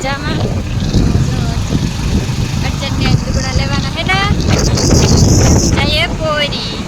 મજામાં અર્ચનને ટુકડા લેવાના હે ને જઈએ પોરી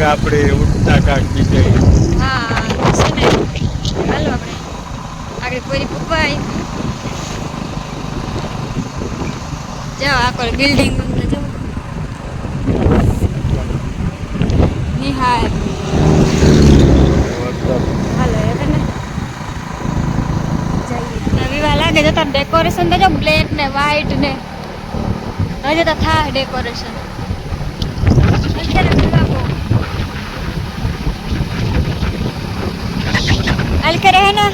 આપણે ઉઠતા કાકી જઈએ. હા છે ને હાલો આપણે આગળ પૂરી પપ્પાઈ જાઓ આખો બિલ્ડિંગ જો નિહાર હાલો એને જઈએ વિવાહ લાગે તો ડેકોરેશન તો જો બ્લેક ને વ્હાઈટ ને હજુ તો થાય ડેકોરેશન अल करे है ना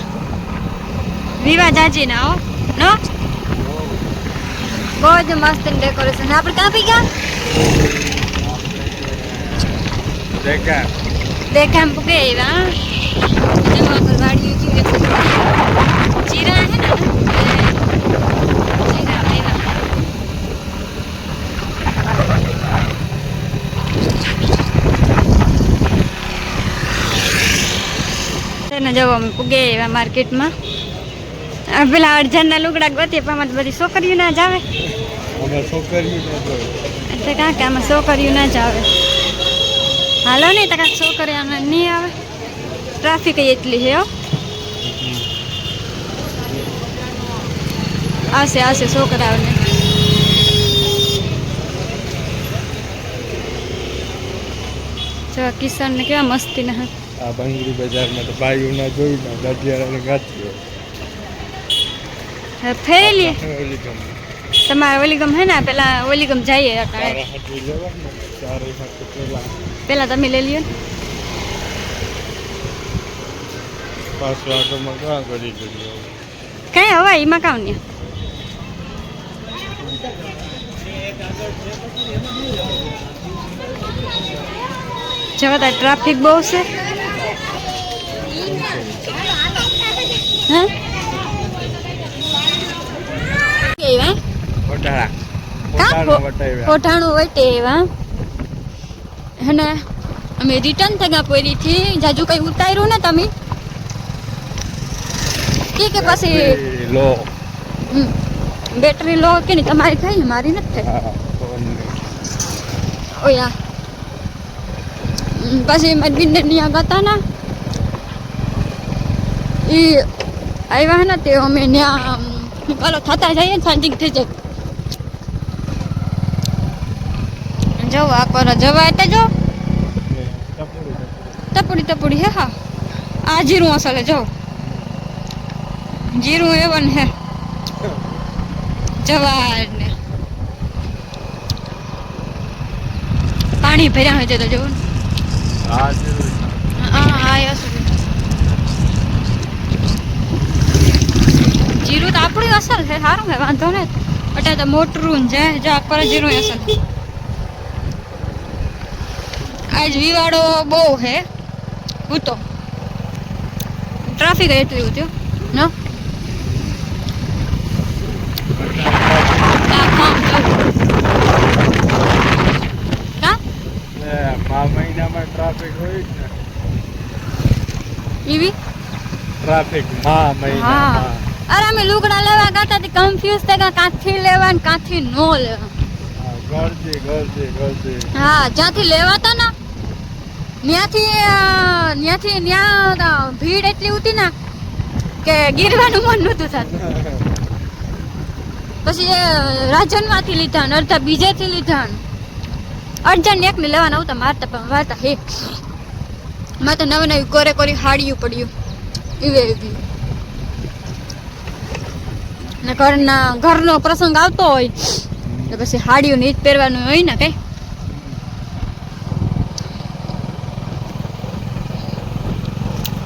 विवाह जाजी ना हो नो बहुत मस्त डेकोरेशन है આપણે ક્યાં પી ગયા देखा हम पुगे वा जमा कर वाड़ी की जीरा है ना जीरा आएगा ને જો અમે પુગે એવા માર્કેટમાં પેલા અર્જનના લુગડા ગોતીએ પણ આમાં બધી છોકરીઓ ના જ આવે એટલે કાં કે આમાં છોકરીઓ ના જ આવે હાલો નહીં તો કાંક છોકરી આમાં નહીં આવે ટ્રાફિક એટલી છે હો આવશે છોકરાઓને જો કિશન ને કેવા મસ્તી ના આ બંગડી બજારમાં તો બાઈઓ ના જોઈ ના દાદિયારાને ગાંઠ્યો ફેરેલી તમારે ઓલીગમ હે ને પેલા ઓલીગમ જઈએ પેલા તમે લઈ લ્યો કઈ હવા એમાં કામ ને જવા ટ્રાફિક બહુ છે કોઠાણું વટે એવા હે ને અમે રિટર્ન થયા પોરીથી જાજુ કઈ ઉતાર્યું ને તમે કે પછી લો બેટરી લો કે નહીં તમારી થઈ મારી નથી થઈ ઓયા પછી મારી બિન્ને ત્યાં ગયા ને એ આવ્યા ને તે અમે ત્યાં પેલો થતા જઈએ ને સાંજિક થઈ જાય જવા કરો જવા એટલે જો ટપુડી હે હા આ જીરું અસલે જો જીરું એવન હે જવા ને પાણી ભર્યા હોય છે તો જોવું જીરું તો આપણું અસલ છે સારું છે વાંધો ને એટલે તો મોટરું છે જો આપણે જીરું અસલ આજ વિવાડો બહુ હે હું તો ટ્રાફિક એટલી હતું નો મહિનામાં ટ્રાફિક હોય ને એવી ટ્રાફિક મહિનામાં અરે અમે લુગડા લેવા ગયા હતા કન્ફ્યુઝ થઈ ગયા કાંથી લેવા ને કાંથી નો લેવા હા જ્યાંથી લેવાતા ને ત્યાં ભીડ એટલી હતી ને કે ગીરવાનું મન નહોતું થતું પછી રાજનમાંથી લીધા ને અડધા બીજેથી લીધા ને અર્જન એકને લેવાના આવતા મારતા પણ વાર્તા હે માં તો નવી કોરી હાડિયું પડ્યું એવી ને ઘરનો પ્રસંગ આવતો હોય તો પછી હાડિયું ને જ પહેરવાનું હોય ને કઈ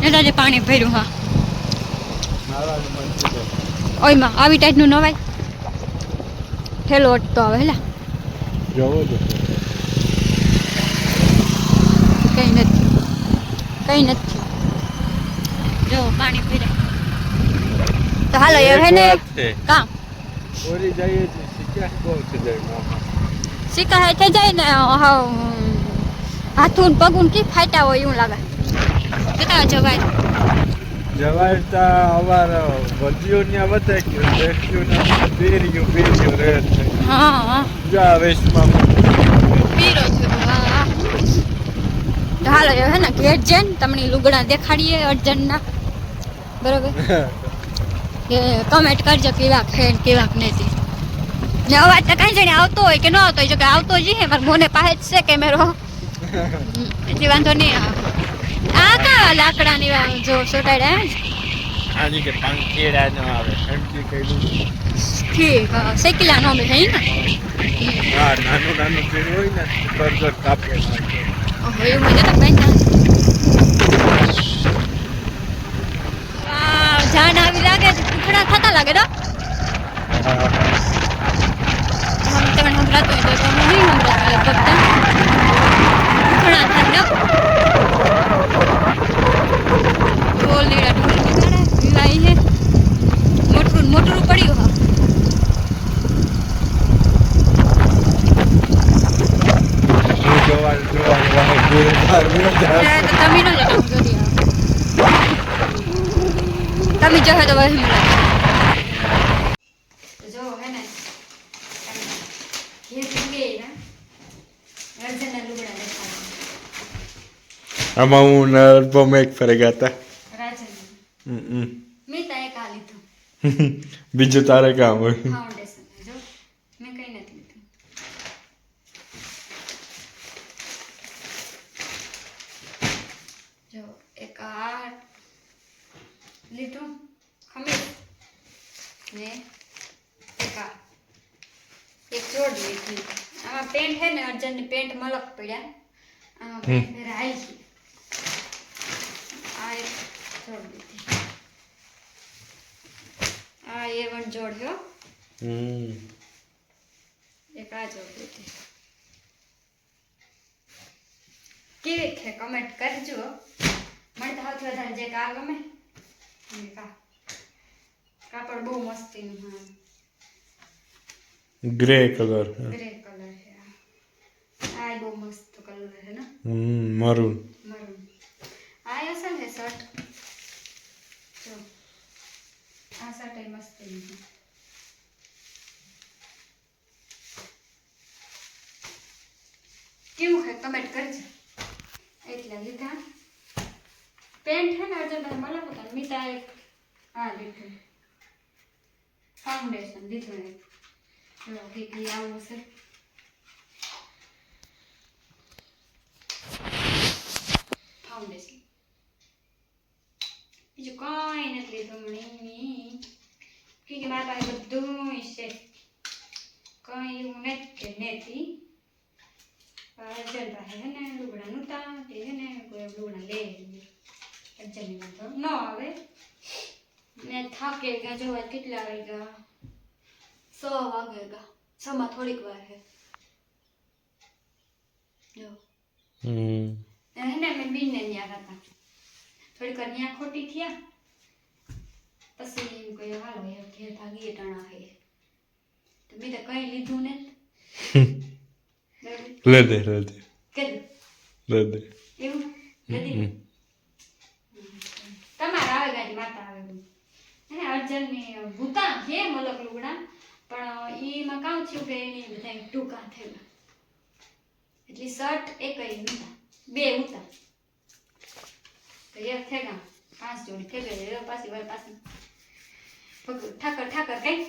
એટલે પાણી ભર્યું હા આવવાનું મન થયું ઓયમાં આવી ટાઈપનું નવાય ઠેલો અટતો આવે હેલા જોવો જો કંઈ નથી જો પાણી પીરે તો હાલો એ હે ને કામ ઓરી જઈએ છે શીખ્યા બહુ છે જાય મામા સિક્કા હે થઈ જાય ને હાથું પગું કી ફાટ્યા હોય એવું લાગે કેટલા જવાય જવાય તા અવાર વધ્યો ત્યાં વધે ગયો દેખ્યું ને બેર્યું રહે છે હા જા વેશમાં પીરો છે હા તો હાલો એ હે ને ઘેર જઈને તમને લુગડા દેખાડીએ અર્જનના બરોબર કે કમેન્ટ કરજો કેવા છે ને કેવા નથી ને અવાજ તો કઈ જણે આવતો હોય કે ન આવતો હોય જો કે આવતો જ છે મારા મોને પાસે જ છે કેમેરો એટલે વાંધો નહીં આ કા લાકડાની જો સોટાડ્યા આની કે પંખેડા ન આવે એમથી કઈલું ઠીક શેકીલા નો બે હઈ ને હા નાનું પીણ હોય ને બર્ગર કાપે ઓહો એવું મને તો બેન જાન આવી લાગે ટુકડા થતા લાગે તો તમે સંભળાતો હોય તો તમે નહીં સંભળાતો બધા ટુકડા થાય ઢોલ લીડા ઢોલ વિવાઈ છે મોટરું પડ્યું હા તમે ન જતા તમે જો તો વહી જો હે ને ये के ना अर्जन लुगड़ा देखा આમાં હું અલ્બમ એક ફરે ગાતા રાજન મેં તાય કા લીધું બીજું તારે કામ હોય ફાઉન્ડેશન જો મેં કઈ નથી લીધું જો એક આ લીધું ખમીર ને એક જોડ લીધી આમાં પેન્ટ હે ને અર્જન ની પેન્ટ મલક પડ્યા આમાં પેન્ટ પહેરાઈ છે આ એક જોડ લીધી આ એ વન જોડ હો એક આ જોડ લીધી કેવી છે કમેન્ટ કરજો મને તો સૌથી વધારે જે કા ગમે અને કા કાપડ બહુ મસ્તીનું હા ગ્રે કલર ગ્રે કલર છે આ બહુ મસ્ત કલર છે ને મરૂન આ અસલ છે શર્ટ જો આ શર્ટ એ મસ્ત છે કેવું છે કમેન્ટ કરજો એટલે લીધા પેન્ટ છે ને અર્જન તમે મળો તો મીતા એક આ લીધું ફાઉન્ડેશન લીધું એક કે આવું છે ફાઉન્ડેશન બીજું કઈ નથી લીધું મણી કે મારા પાસે બધું છે કઈ એવું નથી અર્જન પાસે હે ને લુગડા નહોતા તે હે ને કોઈ લુગડા લે અર્જનની વાંધો ન આવે ને થાકે ગયા જોવા કેટલા વાગ્યા 6 વાગેગા 6 માં થોડીક વાર હે જો એને મેં બીને ન્યા હતા થોડીક વાર ન્યા ખોટી થયા પછી એમ કહ્યું હાલો યાર ઘેર ભાગીએ ટાણા હે તો મેં તો કઈ લીધું ને લે દે એવું લદી તમારા આવે ગાડી માતા આવે હે અર્જન ની ભૂતા છે મલક લુગડા પણ એમાં કામ થયું કે એની બધા ટૂંકા થયેલા એટલે શર્ટ એક ઉતા બે ઉતા તો એક થેગા 5 જોડી થઈ ગઈ પાછી વાર પાછી ઠાકર કઈ